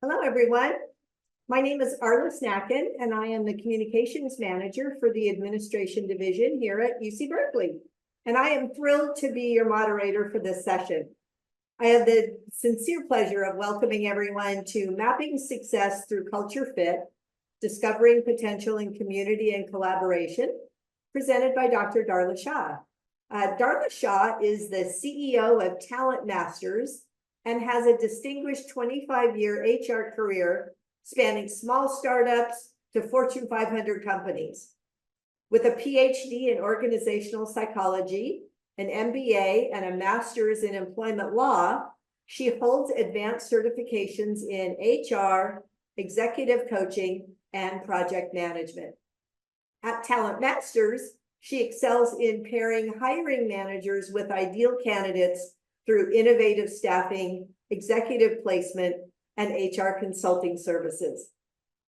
Hello, everyone. My name is Arla Snacken, and I am the Communications Manager for the Administration Division here at UC Berkeley. And I am thrilled to be your moderator for this session. I have the sincere pleasure of welcoming everyone to Mapping Success Through Culture Fit, Discovering Potential in Community and Collaboration, presented by Dr. Darla Shah. Darla Shah is the CEO of Talent Masters and has a distinguished 25-year HR career spanning small startups to Fortune 500 companies. With a PhD in organizational psychology, an MBA, and a master's in employment law, she holds advanced certifications in HR, executive coaching, and project management. At Talent Masters, she excels in pairing hiring managers with ideal candidates through innovative staffing, executive placement, and HR consulting services.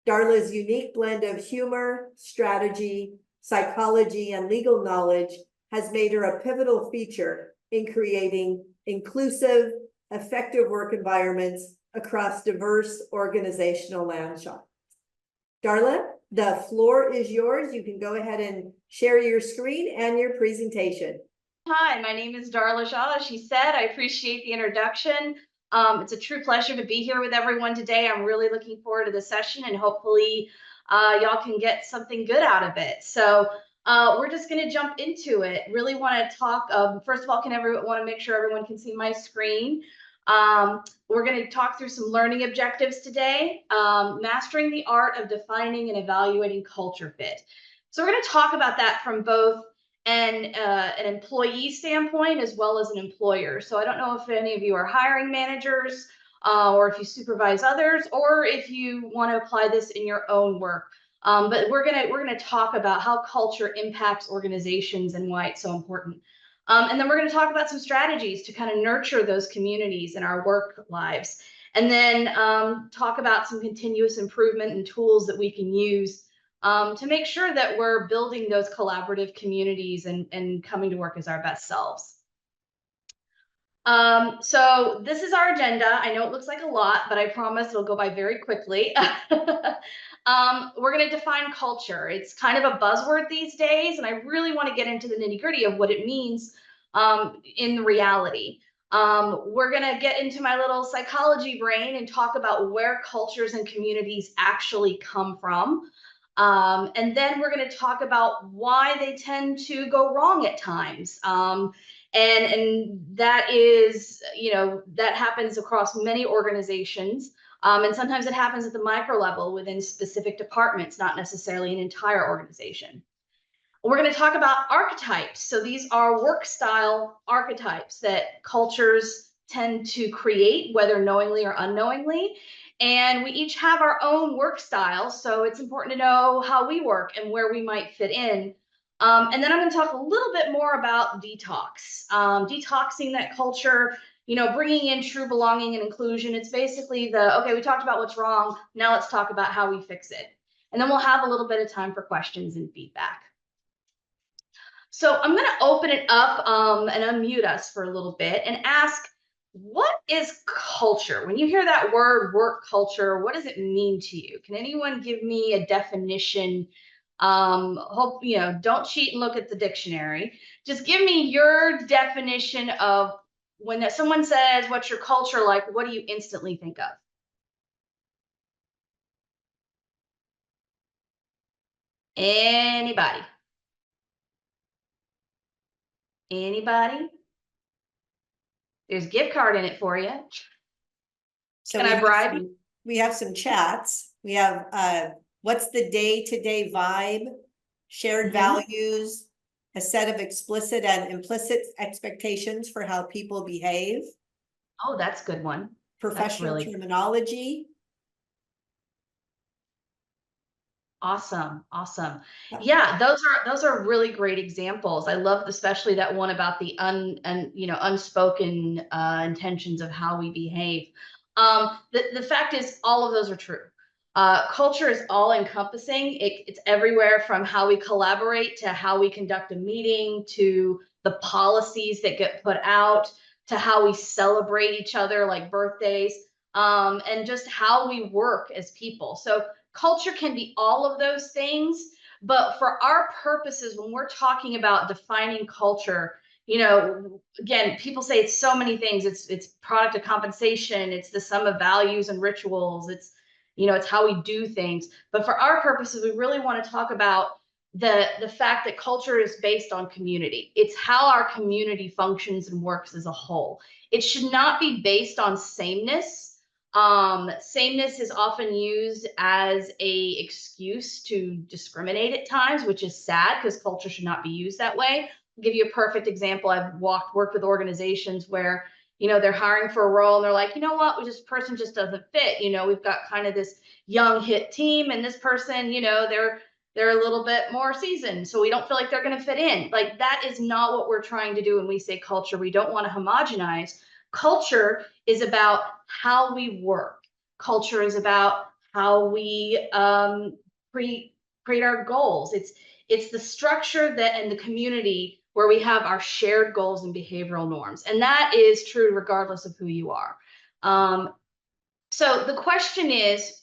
Darla's unique blend of humor, strategy, psychology, and legal knowledge has made her a pivotal feature in creating inclusive, effective work environments across diverse organizational landscapes. Darla, the floor is yours. You can go ahead and share your screen and your presentation. Hi, my name is Darla Shah. As she said, I appreciate the introduction. It's a true pleasure to be here with everyone today. I'm really looking forward to the session, and hopefully y'all can get something good out of it. So we're just going to jump into it. Really want to talk. First of all, want to make sure everyone can see my screen. We're going to talk through some learning objectives today, mastering the art of defining and evaluating culture fit. So we're going to talk about that from both an employee standpoint as well as an employer. So I don't know if any of you are hiring managers or if you supervise others, or if you want to apply this in your own work. But we're gonna talk about how culture impacts organizations and why it's so important. And then we're going to talk about some strategies to kind of nurture those communities in our work lives. And then talk about some continuous improvement and tools that we can use to make sure that we're building those collaborative communities and coming to work as our best selves. So this is our agenda. I know it looks like a lot, but I promise it'll go by very quickly. We're going to define culture. It's kind of a buzzword these days, and I really want to get into the nitty-gritty of what it means in reality. We're going to get into my little psychology brain and talk about where cultures and communities actually come from. And then we're going to talk about why they tend to go wrong at times. And that is, that happens across many organizations. And sometimes it happens at the micro level within specific departments, not necessarily an entire organization. We're going to talk about archetypes. So these are work style archetypes that cultures tend to create, whether knowingly or unknowingly. And we each have our own work style. So it's important to know how we work and where we might fit in. And then I'm going to talk a little bit more about detox, detoxing that culture, bringing in true belonging and inclusion. It's basically okay, we talked about what's wrong. Now let's talk about how we fix it. And then we'll have a little bit of time for questions and feedback. So I'm going to open it up and unmute us for a little bit and ask, what is culture? When you hear that word, work culture, what does it mean to you? Can anyone give me a definition? Don't cheat and look at the dictionary. Just give me your definition of when someone says, what's your culture like? What do you instantly think of? Anybody? Anybody? There's a gift card in it for you. So Can I bribe? We have some chats. We have what's the day-to-day vibe, shared values, a set of explicit and implicit expectations for how people behave. Oh, that's a good one. Professional terminology. Awesome. Yeah, those are really great examples. I love especially that one about the unspoken intentions of how we behave. The fact is, all of those are true. Culture is all encompassing. It's everywhere from how we collaborate to how we conduct a meeting to the policies that get put out to how we celebrate each other, like birthdays. and just how we work as people. So culture can be all of those things, but for our purposes, when we're talking about defining culture, again, people say it's so many things. It's product of compensation, it's the sum of values and rituals, it's how we do things. But for our purposes, we really want to talk about the fact that culture is based on community. It's how our community functions and works as a whole. It should not be based on sameness. Sameness is often used as a excuse to discriminate at times, which is sad because culture should not be used that way. I'll give you a perfect example. I've worked with organizations where, they're hiring for a role and they're like, you know what, this person just doesn't fit. We've got kind of this young hit team and this person, they're a little bit more seasoned, so we don't feel like they're going to fit in. Like, that is not what we're trying to do when we say culture. We don't want to homogenize. Culture is about how we work. Culture is about how we create our goals. It's the structure that and the community where we have our shared goals and behavioral norms, and that is true regardless of who you are. So the question is,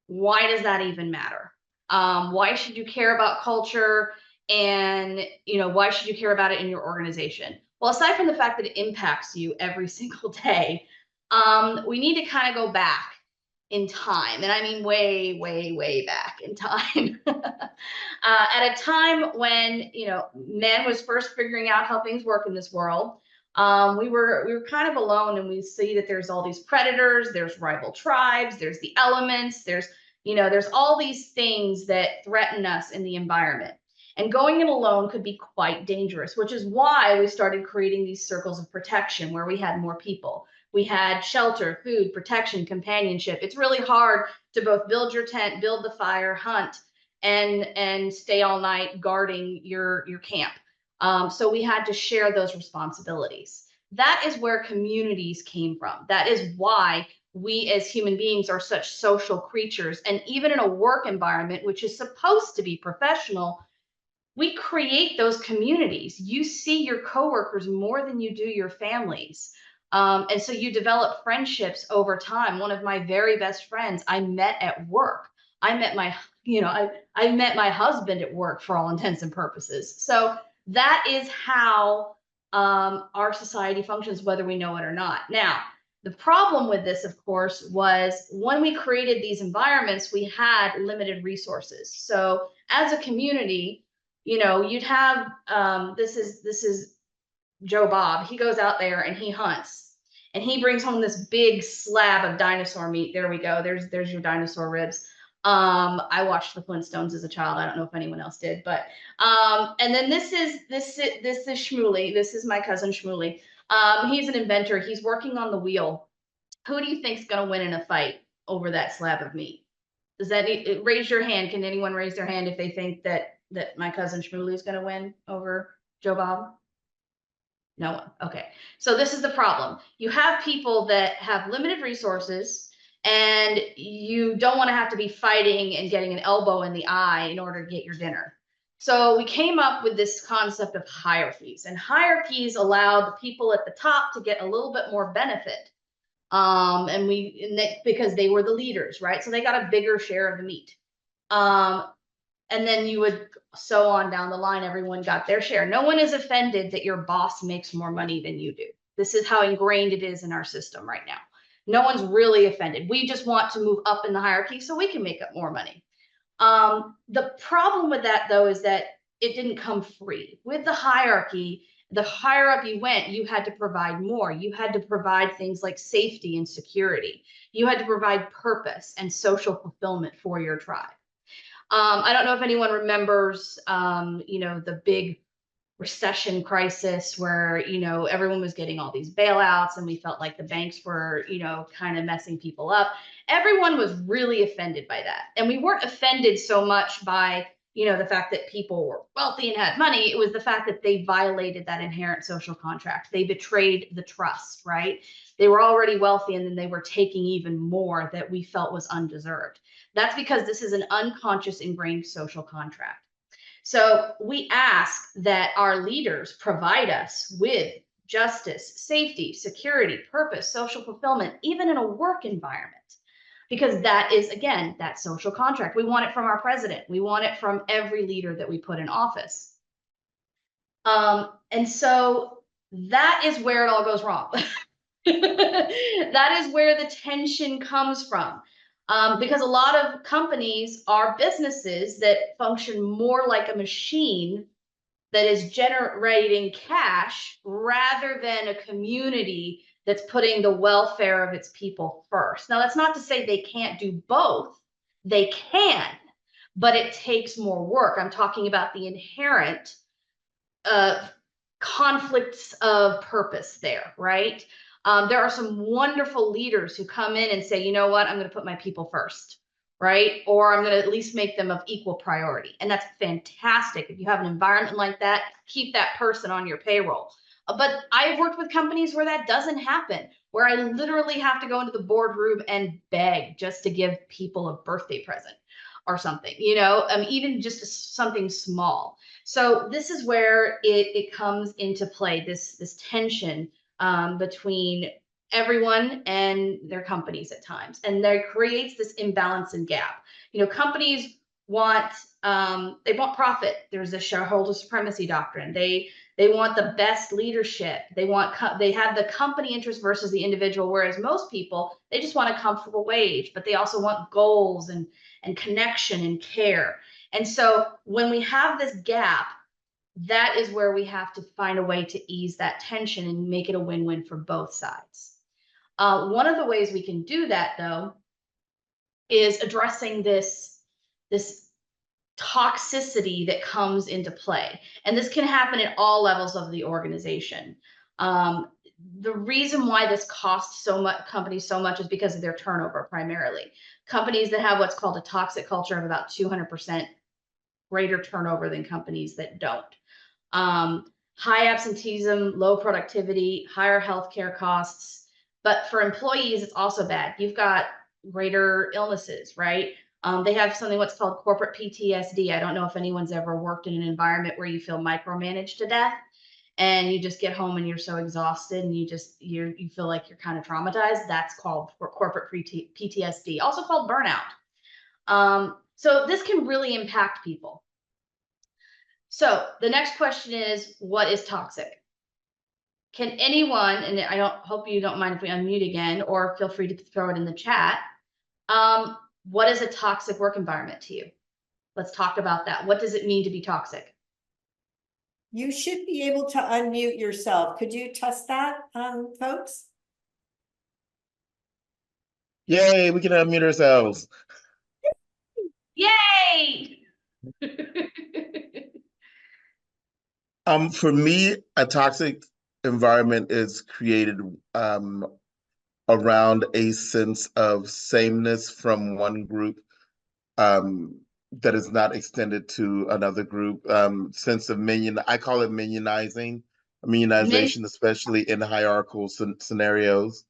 why does that even matter? Why should you care about culture, and why should you care about it in your organization? Well, aside from the fact that it impacts you every single day, we need to kind of go back in time, and I mean way, way, way back in time. At a time when man was first figuring out how things work in this world. We were kind of alone, and we see that there's all these predators, there's rival tribes, there's the elements, there's all these things that threaten us in the environment. And going it alone could be quite dangerous, which is why we started creating these circles of protection where we had more people. We had shelter, food, protection, companionship. It's really hard to both build your tent, build the fire, hunt, and stay all night guarding your camp. So we had to share those responsibilities. That is where communities came from. That is why we as human beings are such social creatures. And even in a work environment, which is supposed to be professional, we create those communities. You see your coworkers more than you do your families. And so you develop friendships over time. One of my very best friends I met at work. I met I met my husband at work for all intents and purposes. So that is how our society functions, whether we know it or not. Now, the problem with this, of course, was when we created these environments, we had limited resources. So as a community, you'd have this is Joe Bob. He goes out there and he hunts, and he brings home this big slab of dinosaur meat. There we go. There's your dinosaur ribs. I watched the Flintstones as a child. I don't know if anyone else did, but and then this is Shmuley. This is my cousin Shmuley. He's an inventor. He's working on the wheel. Who do you think's going to win in a fight over that slab of meat? Does that raise your hand? Can anyone raise their hand if they think that my cousin Shmuley is going to win over Joe Bob? No one. Okay. So this is the problem. You have people that have limited resources, and you don't want to have to be fighting and getting an elbow in the eye in order to get your dinner. So we came up with this concept of hierarchies, and hierarchies allow the people at the top to get a little bit more benefit. Because they were the leaders, right? So they got a bigger share of the meat. And then you would so on down the line, everyone got their share. No one is offended that your boss makes more money than you do. This is how ingrained it is in our system right now. No one's really offended. We just want to move up in the hierarchy so we can make up more money. The problem with that, though, is that it didn't come free. With the hierarchy, the higher up you went, you had to provide more. You had to provide things like safety and security. You had to provide purpose and social fulfillment for your tribe. I don't know if anyone remembers, the big recession crisis where, everyone was getting all these bailouts and we felt like the banks were, kind of messing people up. Everyone was really offended by that. And we weren't offended so much by, the fact that people were wealthy and had money. It was the fact that they violated that inherent social contract. They betrayed the trust, right? They were already wealthy, and then they were taking even more that we felt was undeserved. That's because this is an unconscious ingrained social contract. So we ask that our leaders provide us with justice, safety, security, purpose, social fulfillment, even in a work environment. Because that is, again, that social contract. We want it from our president. We want it from every leader that we put in office. And so that is where it all goes wrong. That is where the tension comes from. Because a lot of companies are businesses that function more like a machine that is generating cash rather than a community that's putting the welfare of its people first. Now, that's not to say they can't do both. They can, but it takes more work. I'm talking about the inherent conflicts of purpose there, right? There are some wonderful leaders who come in and say, you know what, I'm going to put my people first, right? Or I'm going to at least make them of equal priority. And that's fantastic. If you have an environment like that, keep that person on your payroll. But I've worked with companies where that doesn't happen, where I literally have to go into the boardroom and beg just to give people a birthday present or something, even just something small. So this is where it comes into play, this tension between everyone and their companies at times. And there creates this imbalance and gap. Companies want they want profit. There's a shareholder supremacy doctrine. They want the best leadership. They have the company interest versus the individual, whereas most people, they just want a comfortable wage, but they also want goals and connection and care. And so when we have this gap, that is where we have to find a way to ease that tension and make it a win-win for both sides. One of the ways we can do that, though, is addressing this toxicity that comes into play. And this can happen at all levels of the organization. The reason why this costs companies so much is because of their turnover primarily. Companies that have what's called a toxic culture have about 200% greater turnover than companies that don't. High absenteeism, low productivity, higher healthcare costs. But for employees, it's also bad. You've got greater illnesses, right? They have something what's called corporate PTSD. I don't know if anyone's ever worked in an environment where you feel micromanaged to death and you just get home and you're so exhausted and you feel like you're kind of traumatized. That's called corporate PTSD, also called burnout. So this can really impact people. So the next question is, what is toxic? Can anyone, and I hope you don't mind if we unmute again, or feel free to throw it in the chat. What is a toxic work environment to you? Let's talk about that. What does it mean to be toxic? You should be able to unmute yourself. Could you test that, folks? Yay, we can unmute ourselves. Yay! For me, a toxic environment is created around a sense of sameness from one group that is not extended to another group. Sense of I call it minionization, especially in hierarchical scenarios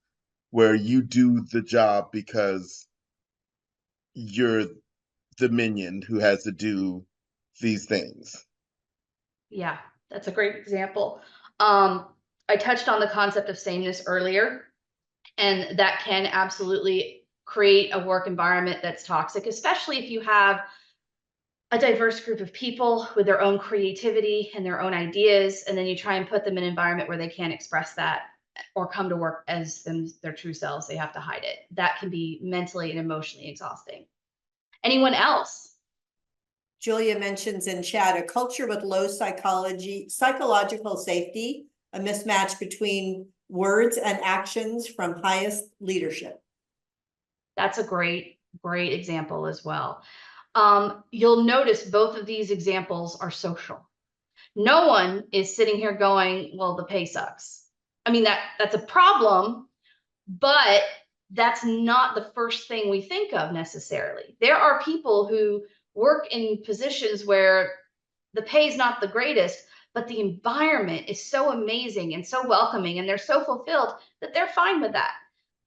where you do the job because you're the minion who has to do these things. Yeah, that's a great example. I touched on the concept of sameness earlier, and that can absolutely create a work environment that's toxic, especially if you have a diverse group of people with their own creativity and their own ideas, and then you try and put them in an environment where they can't express that or come to work as their true selves. They have to hide it. That can be mentally and emotionally exhausting. Anyone else? Julia mentions in chat a culture with low psychological safety, a mismatch between words and actions from highest leadership. That's a great example as well. You'll notice both of these examples are social. No one is sitting here going, well, the pay sucks. I mean, that's a problem, but that's not the first thing we think of necessarily. There are people who work in positions where the pay is not the greatest, but the environment is so amazing and so welcoming, and they're so fulfilled that they're fine with that.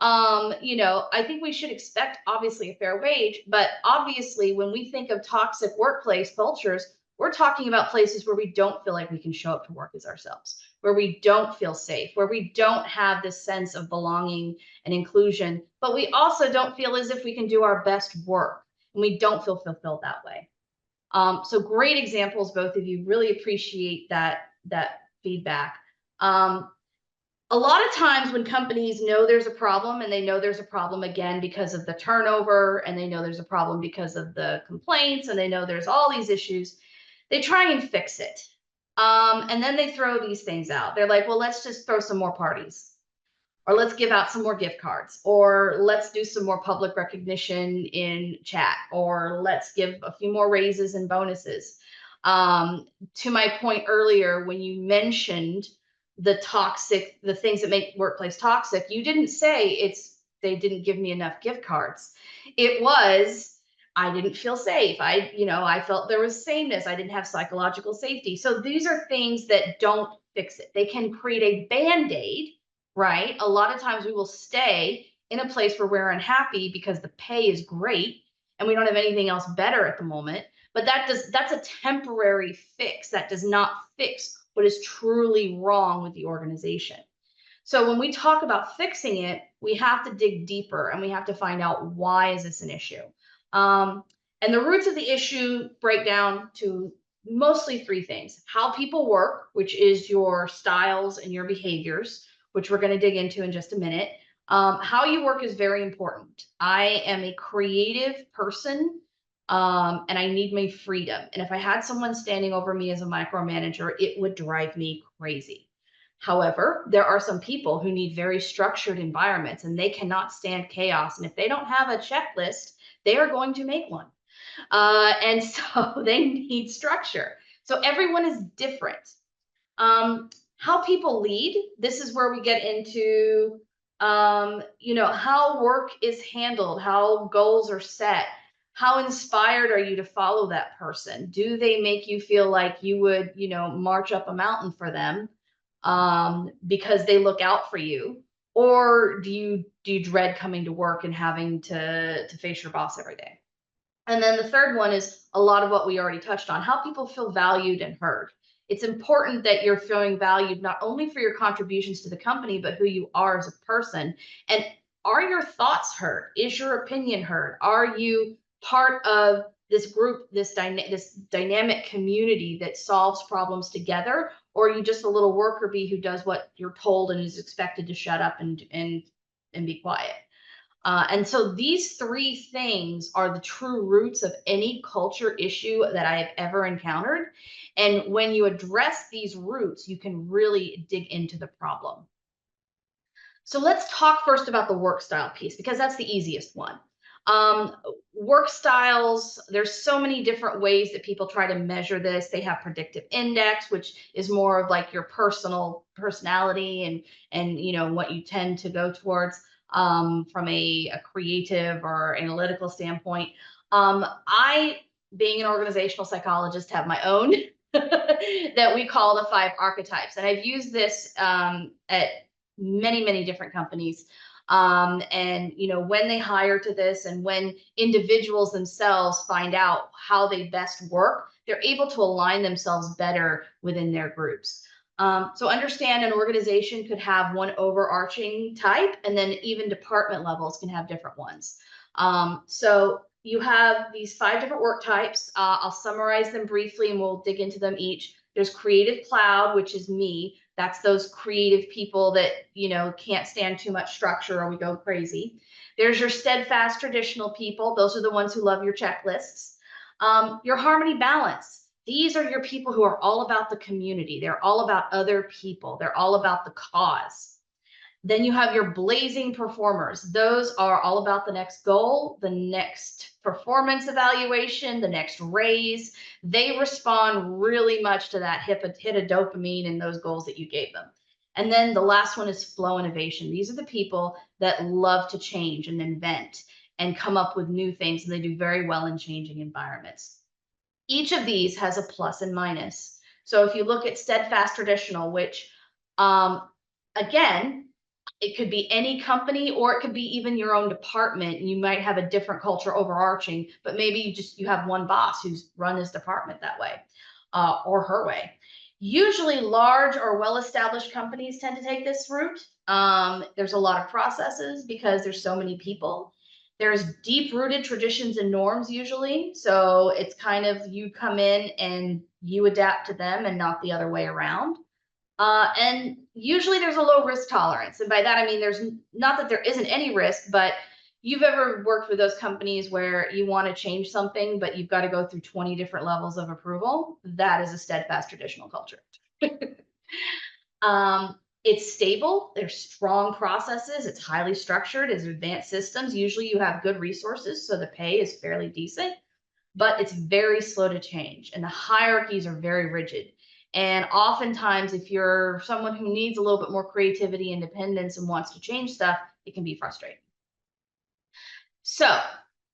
I think we should expect obviously a fair wage, but obviously when we think of toxic workplace cultures, We're talking about places where we don't feel like we can show up to work as ourselves, where we don't feel safe, where we don't have this sense of belonging and inclusion, but we also don't feel as if we can do our best work, and we don't feel fulfilled that way. So great examples, both of you. Really appreciate that feedback. A lot of times when companies know there's a problem, and they know there's a problem again because of the turnover, and they know there's a problem because of the complaints, and they know there's all these issues, they try and fix it. And then they throw these things out. They're like, well, let's just throw some more parties, or let's give out some more gift cards, or let's do some more public recognition in chat, or let's give a few more raises and bonuses. To my point earlier, when you mentioned the things that make workplace toxic, you didn't say they didn't give me enough gift cards. It was, I didn't feel safe. I felt there was sameness. I didn't have psychological safety. So these are things that don't fix it. They can create a Band-Aid, right? A lot of times we will stay in a place where we're unhappy because the pay is great and we don't have anything else better at the moment. But that's a temporary fix. That does not fix what is truly wrong with the organization. So when we talk about fixing it, we have to dig deeper, and we have to find out, why is this an issue? And the roots of the issue break down to mostly three things: how people work, which is your styles and your behaviors, which we're going to dig into in just a minute. How you work is very important. I am a creative person, and I need my freedom. And if I had someone standing over me as a micromanager, it would drive me crazy. However, there are some people who need very structured environments, and they cannot stand chaos. And if they don't have a checklist, they are going to make one. And so they need structure. So everyone is different. How people lead, this is where we get into, how work is handled, how goals are set. How inspired are you to follow that person? Do they make you feel like you would, march up a mountain for them because they look out for you? Or do you dread coming to work and having to face your boss every day? And then the third one is a lot of what we already touched on: how people feel valued and heard. It's important that you're feeling valued not only for your contributions to the company, but who you are as a person. And are your thoughts heard? Is your opinion heard? Are you part of this group, this dynamic community that solves problems together? Or are you just a little worker bee who does what you're told and is expected to shut up and be quiet? And so these three things are the true roots of any culture issue that I have ever encountered. And when you address these roots, you can really dig into the problem. So let's talk first about the work style piece, because that's the easiest one. Work styles, there's so many different ways that people try to measure this. They have predictive index, which is more of like your personality and what you tend to go towards from a creative or analytical standpoint. I, being an organizational psychologist, have my own that we call the 5 archetypes. And I've used this at many different companies. And when they hire to this, and when individuals themselves find out how they best work, they're able to align themselves better within their groups. So understand, an organization could have one overarching type, and then even department levels can have different ones. So you have these 5 different work types. I'll summarize them briefly and we'll dig into them each. There's creative cloud, which is me. That's those creative people that, can't stand too much structure or we go crazy. There's your steadfast traditional people. Those are the ones who love your checklists. Your harmony balance. These are your people who are all about the community. They're all about other people. They're all about the cause. Then you have your blazing performers. Those are all about the next goal, the next performance evaluation, the next raise. They respond really much to that hit of dopamine and those goals that you gave them. And then the last one is flow innovation. These are the people that love to change and invent and come up with new things, and they do very well in changing environments. Each of these has a plus and minus. So if you look at steadfast traditional, which again, it could be any company, or it could be even your own department. You might have a different culture overarching, but maybe you have one boss who's run his department that way. or her way. Usually large or well-established companies tend to take this route. There's a lot of processes because there's so many people. There's deep-rooted traditions and norms usually. So it's kind of you come in and you adapt to them and not the other way around. And usually there's a low risk tolerance. And by that, I mean, there's not that there isn't any risk, but you've ever worked with those companies where you want to change something, but you've got to go through 20 different levels of approval. That is a steadfast traditional culture. It's stable. There's strong processes. It's highly structured. It's advanced systems. Usually you have good resources, so the pay is fairly decent, but it's very slow to change. And the hierarchies are very rigid. And oftentimes, if you're someone who needs a little bit more creativity, independence, and wants to change stuff, it can be frustrating. So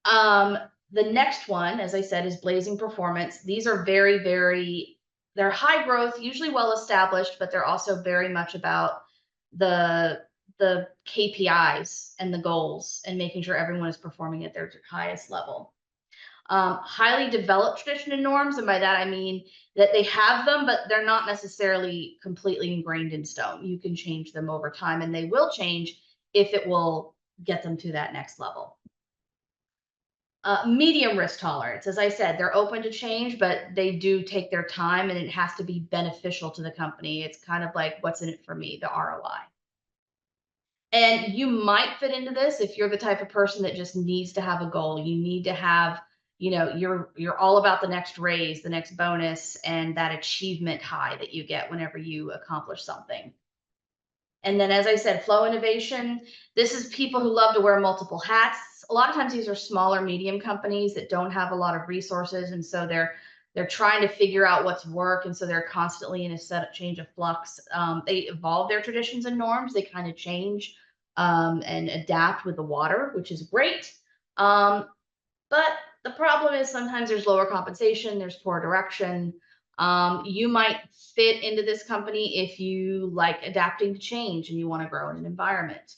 the next one, as I said, is blazing performance. These are they're high growth, usually well established, but they're also very much about the KPIs and the goals and making sure everyone is performing at their highest level. Highly developed tradition and norms, and by that I mean that they have them, but they're not necessarily completely ingrained in stone. You can change them over time, and they will change if it will get them to that next level. Medium risk tolerance, as I said, they're open to change, but they do take their time, and it has to be beneficial to the company. It's kind of like, what's in it for me, the ROI. And you might fit into this if you're the type of person that just needs to have a goal. You need to have, you're all about the next raise, the next bonus, and that achievement high that you get whenever you accomplish something. And then, as I said, flow innovation. This is people who love to wear multiple hats. A lot of times these are smaller, medium companies that don't have a lot of resources. And so they're trying to figure out what's work. And so they're constantly in a change of flux. They evolve their traditions and norms. They kind of change and adapt with the water, which is great. But the problem is sometimes there's lower compensation, there's poor direction. You might fit into this company if you like adapting to change and you want to grow in an environment.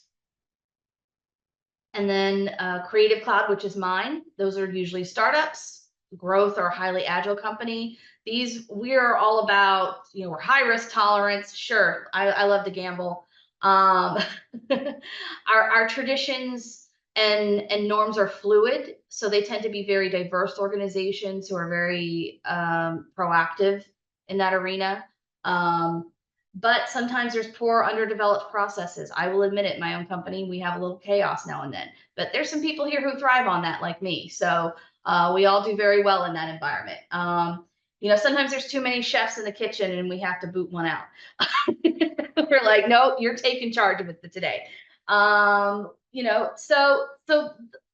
And then Creative Cloud, which is mine. Those are usually startups, growth, or highly agile company. We are all about, we're high risk tolerance. Sure, I love to gamble. Our traditions and norms are fluid, so they tend to be very diverse organizations who are very proactive in that arena. But sometimes there's poor, underdeveloped processes. I will admit it, in my own company, we have a little chaos now and then. But there's some people here who thrive on that, like me. So we all do very well in that environment. Sometimes there's too many chefs in the kitchen and we have to boot one out. We're like, no, you're taking charge of it today. So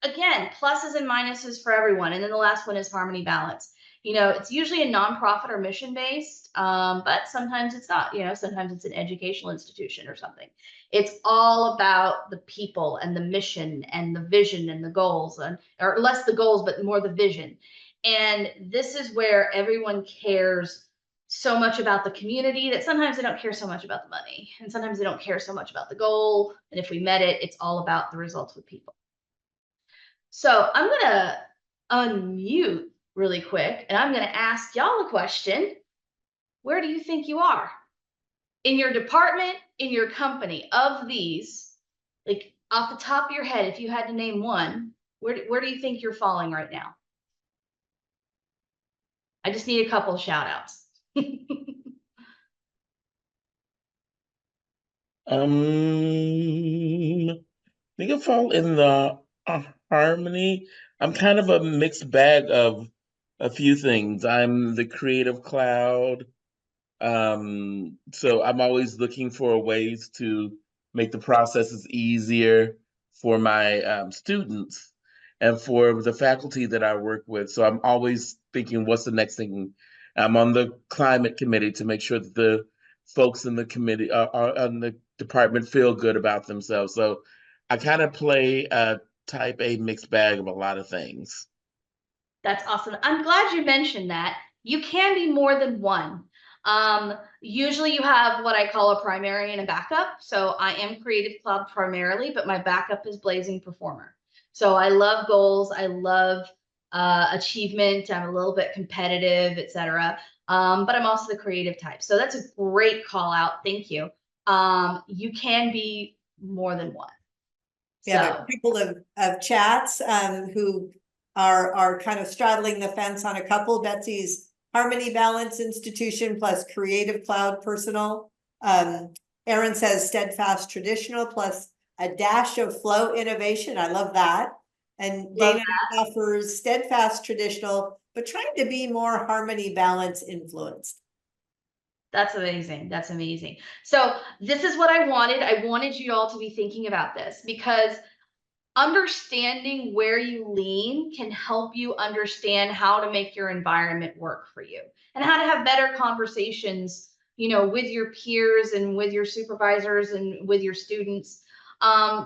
again, pluses and minuses for everyone. And then the last one is harmony balance. It's usually a nonprofit or mission based, but sometimes it's not, sometimes it's an educational institution or something. It's all about the people and the mission and the vision and the goals, or less the goals, but more the vision. And this is where everyone cares so much about the community that sometimes they don't care so much about the money, and sometimes they don't care so much about the goal. And if we met it, it's all about the results with people. So I'm going to unmute really quick, and I'm going to ask y'all a question. Where do you think you are in your department, in your company? Of these, like off the top of your head, if you had to name one, where do you think you're falling right now? I just need a couple of shout outs. I think I fall in the harmony. I'm kind of a mixed bag of a few things. I'm the creative cloud. So I'm always looking for ways to make the processes easier for my students and for the faculty that I work with. So I'm always thinking, what's the next thing? I'm on the climate committee to make sure that the folks in the committee are on the department feel good about themselves. So I kind of play a type A mixed bag of a lot of things. That's awesome. I'm glad you mentioned that. You can be more than one. Usually you have what I call a primary and a backup. So I am Creative Cloud primarily, but my backup is Blazing Performer. So I love goals. I love achievement. I'm a little bit competitive, etc. but I'm also the creative type. So that's a great call out. Thank you. You can be more than one. We have a couple of chats who are kind of straddling the fence on a couple. Betsy's Harmony Balance Institution plus Creative Cloud Personal. Erin says Steadfast Traditional plus a dash of flow innovation. I love that. And Dana offers Steadfast Traditional, but trying to be more harmony balance influenced. That's amazing. That's amazing. So this is what I wanted. I wanted you all to be thinking about this, because understanding where you lean can help you understand how to make your environment work for you and how to have better conversations, you know, with your peers and with your supervisors and with your students.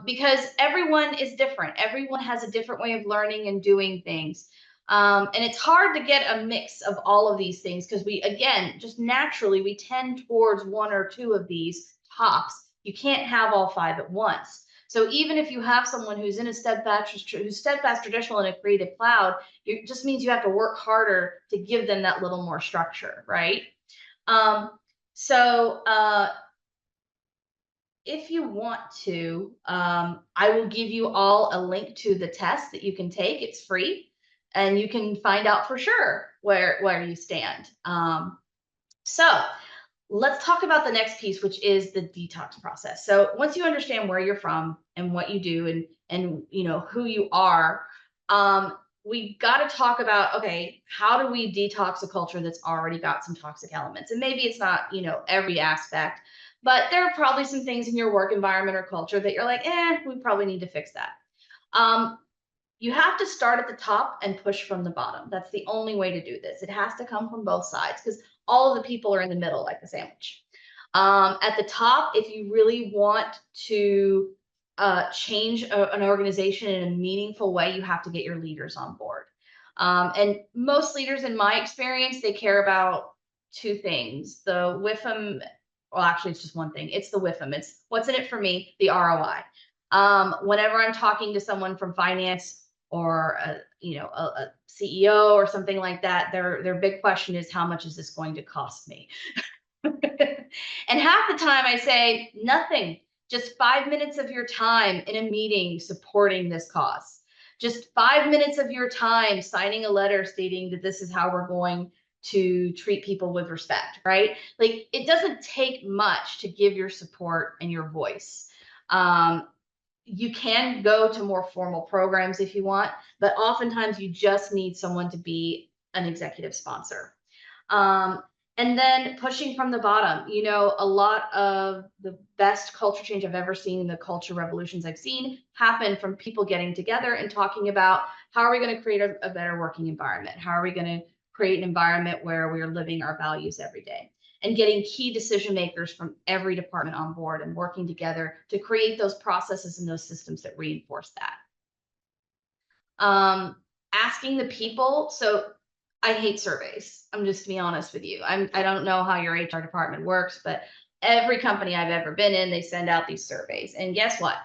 Because everyone is different. Everyone has a different way of learning and doing things. And it's hard to get a mix of all of these things because we, again, just naturally, we tend towards one or two of these tops. You can't have all five at once. So even if you have someone who's in a steadfast traditional and a creative cloud, it just means you have to work harder to give them that little more structure, right? If you want to, I will give you all a link to the test that you can take. It's free, and you can find out for sure where you stand. So let's talk about the next piece, which is the detox process. So once you understand where you're from and what you do and you know who you are, we got to talk about, okay, how do we detox a culture that's already got some toxic elements? And maybe it's not, you know, every aspect, but there are probably some things in your work environment or culture that you're like, we probably need to fix that. You have to start at the top and push from the bottom. That's the only way to do this. It has to come from both sides because all of the people are in the middle like a sandwich. At the top, if you really want to change an organization in a meaningful way, you have to get your leaders on board. And most leaders, in my experience, they care about two things. The WIFM, well, actually, it's just one thing. It's the WIFM. It's what's in it for me, the ROI. Whenever I'm talking to someone from finance or a CEO or something like that, their big question is, how much is this going to cost me? And half the time I say nothing, just 5 minutes of your time in a meeting supporting this cause. Just 5 minutes of your time signing a letter stating that this is how we're going to treat people with respect, right? Like, it doesn't take much to give your support and your voice. You can go to more formal programs if you want, but oftentimes you just need someone to be an executive sponsor. And then pushing from the bottom, you know, a lot of the best culture change I've ever seen, the culture revolutions I've seen, happen from people getting together and talking about how are we going to create a better working environment? How are we going to create an environment where we are living our values every day? And getting key decision makers from every department on board and working together to create those processes and those systems that reinforce that. Asking the people. So I hate surveys. I'm just to be honest with you. I don't know how your HR department works, but every company I've ever been in, they send out these surveys. And guess what?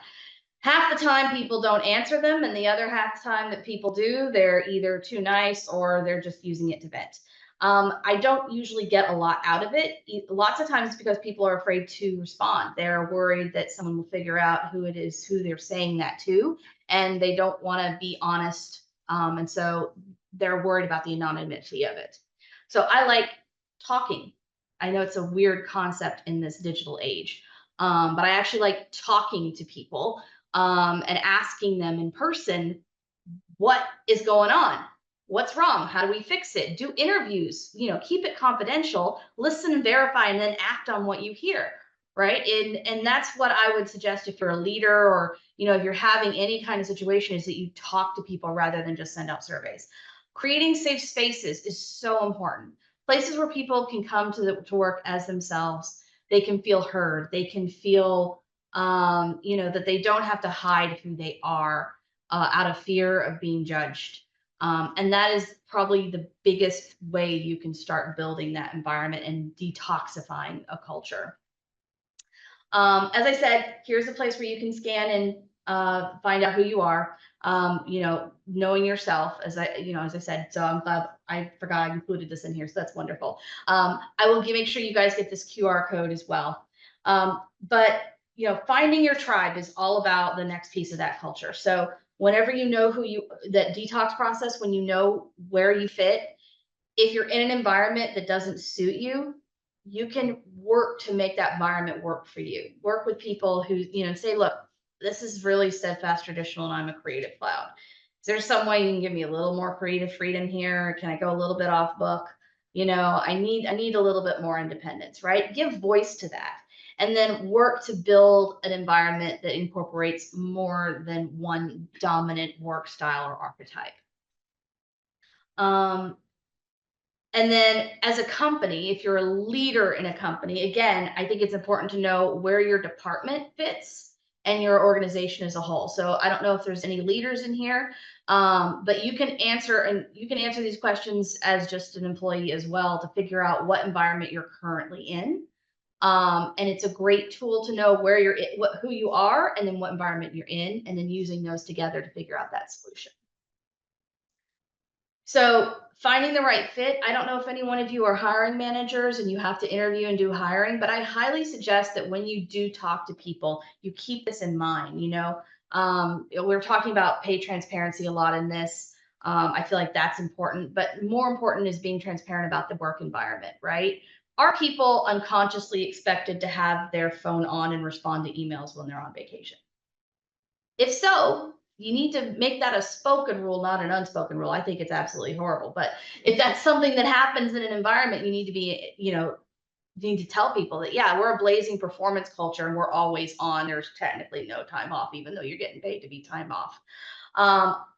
Half the time people don't answer them, and the other half the time that people do, they're either too nice or they're just using it to vent. I don't usually get a lot out of it. Lots of times it's because people are afraid to respond. They're worried that someone will figure out who it is, who they're saying that to, and they don't want to be honest. And so they're worried about the anonymity of it. So I like talking. I know it's a weird concept in this digital age, but I actually like talking to people and asking them in person, what is going on? What's wrong? How do we fix it? Do interviews, you know, keep it confidential, listen and verify, and then act on what you hear, right? And that's what I would suggest if you're a leader or, you know, if you're having any kind of situation, is that you talk to people rather than just send out surveys. Creating safe spaces is so important. Places where people can come to work as themselves. They can feel heard. They can feel, you know, that they don't have to hide who they are out of fear of being judged. And that is probably the biggest way you can start building that environment and detoxifying a culture. As I said, here's a place where you can scan and find out who you are, knowing yourself, as I said. So I'm glad I forgot I included this in here. So that's wonderful. I will make sure you guys get this QR code as well. But finding your tribe is all about the next piece of that culture. So whenever you know that detox process, when you know where you fit, if you're in an environment that doesn't suit you, you can work to make that environment work for you. Work with people who, say, look, this is really Steadfast Traditional and I'm a creative cloud. Is there some way you can give me a little more creative freedom here? Can I go a little bit off book? I need a little bit more independence, right? Give voice to that. And then work to build an environment that incorporates more than one dominant work style or archetype. And then as a company, if you're a leader in a company, again, I think it's important to know where your department fits and your organization as a whole. So I don't know if there's any leaders in here, but you can answer these questions as just an employee as well to figure out what environment you're currently in. And it's a great tool to know where you're, who you are, and then what environment you're in, and then using those together to figure out that solution. So finding the right fit. I don't know if any one of you are hiring managers and you have to interview and do hiring, but I highly suggest that when you do talk to people, you keep this in mind. We're talking about pay transparency a lot in this. I feel like that's important, but more important is being transparent about the work environment, right? Are people unconsciously expected to have their phone on and respond to emails when they're on vacation? If so, you need to make that a spoken rule, not an unspoken rule. I think it's absolutely horrible. But if that's something that happens in an environment, you need to be, you need to tell people that, yeah, we're a blazing performance culture and we're always on. There's technically no time off, even though you're getting paid to be time off.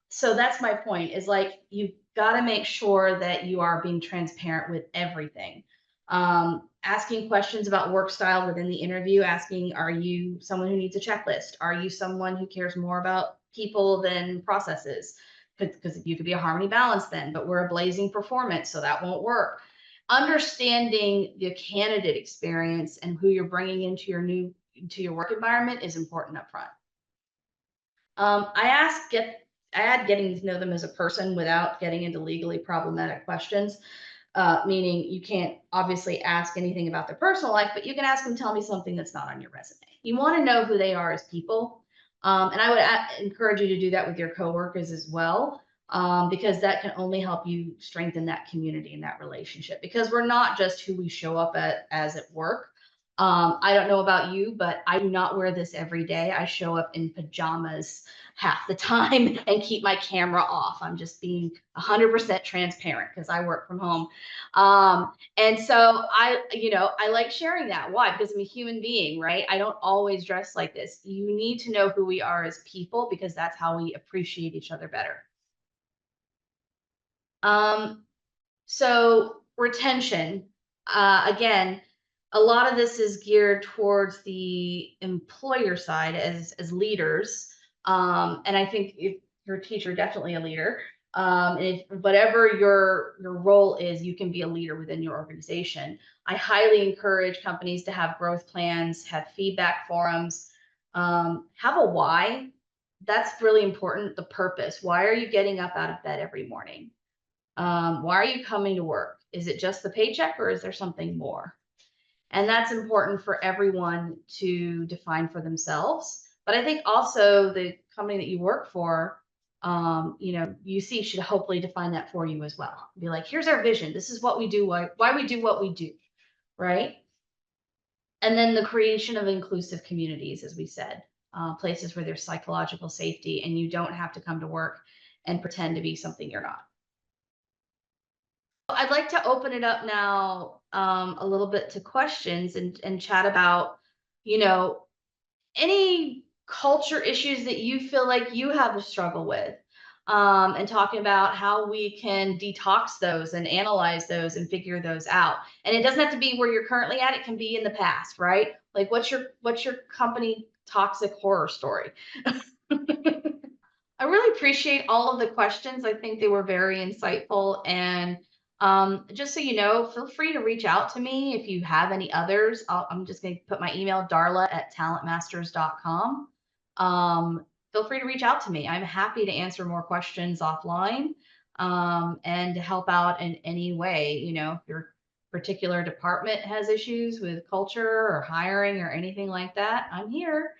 So that's my point, is like, you've got to make sure that you are being transparent with everything. Asking questions about work style within the interview, asking, are you someone who needs a checklist? Are you someone who cares more about people than processes? Because you could be a harmony balance then, but we're a blazing performance, so that won't work. Understanding the candidate experience and who you're bringing into your work environment is important up front. I add getting to know them as a person without getting into legally problematic questions. Meaning you can't obviously ask anything about their personal life, but you can ask them, tell me something that's not on your resume. You want to know who they are as people. And I would encourage you to do that with your coworkers as well, because that can only help you strengthen that community and that relationship, because we're not just who we show up as at work. I don't know about you, but I do not wear this every day. I show up in pajamas half the time and keep my camera off. I'm just being 100% transparent because I work from home. And so I like sharing that. Why? Because I'm a human being, right? I don't always dress like this. You need to know who we are as people, because that's how we appreciate each other better. So retention, again, a lot of this is geared towards the employer side as leaders. And I think if you're a teacher, definitely a leader. And if whatever your role is, you can be a leader within your organization. I highly encourage companies to have growth plans, have feedback forums, have a why. That's really important. The purpose. Why are you getting up out of bed every morning? Why are you coming to work? Is it just the paycheck, or is there something more? And that's important for everyone to define for themselves. But I think also the company that you work for, UC should hopefully define that for you as well. Be like, here's our vision. This is what we do, why we do what we do, right? And then the creation of inclusive communities, as we said, places where there's psychological safety and you don't have to come to work and pretend to be something you're not. I'd like to open it up now a little bit to questions and chat about, any culture issues that you feel like you have a struggle with, and talking about how we can detox those and analyze those and figure those out. And it doesn't have to be where you're currently at. It can be in the past, right? Like what's your company toxic horror story? I really appreciate all of the questions. I think they were very insightful. And just so you know, feel free to reach out to me if you have any others. I'm just going to put my email, Darla@talentmasters.com. feel free to reach out to me. I'm happy to answer more questions offline, and to help out in any way. You know, if your particular department has issues with culture or hiring or anything like that, I'm here.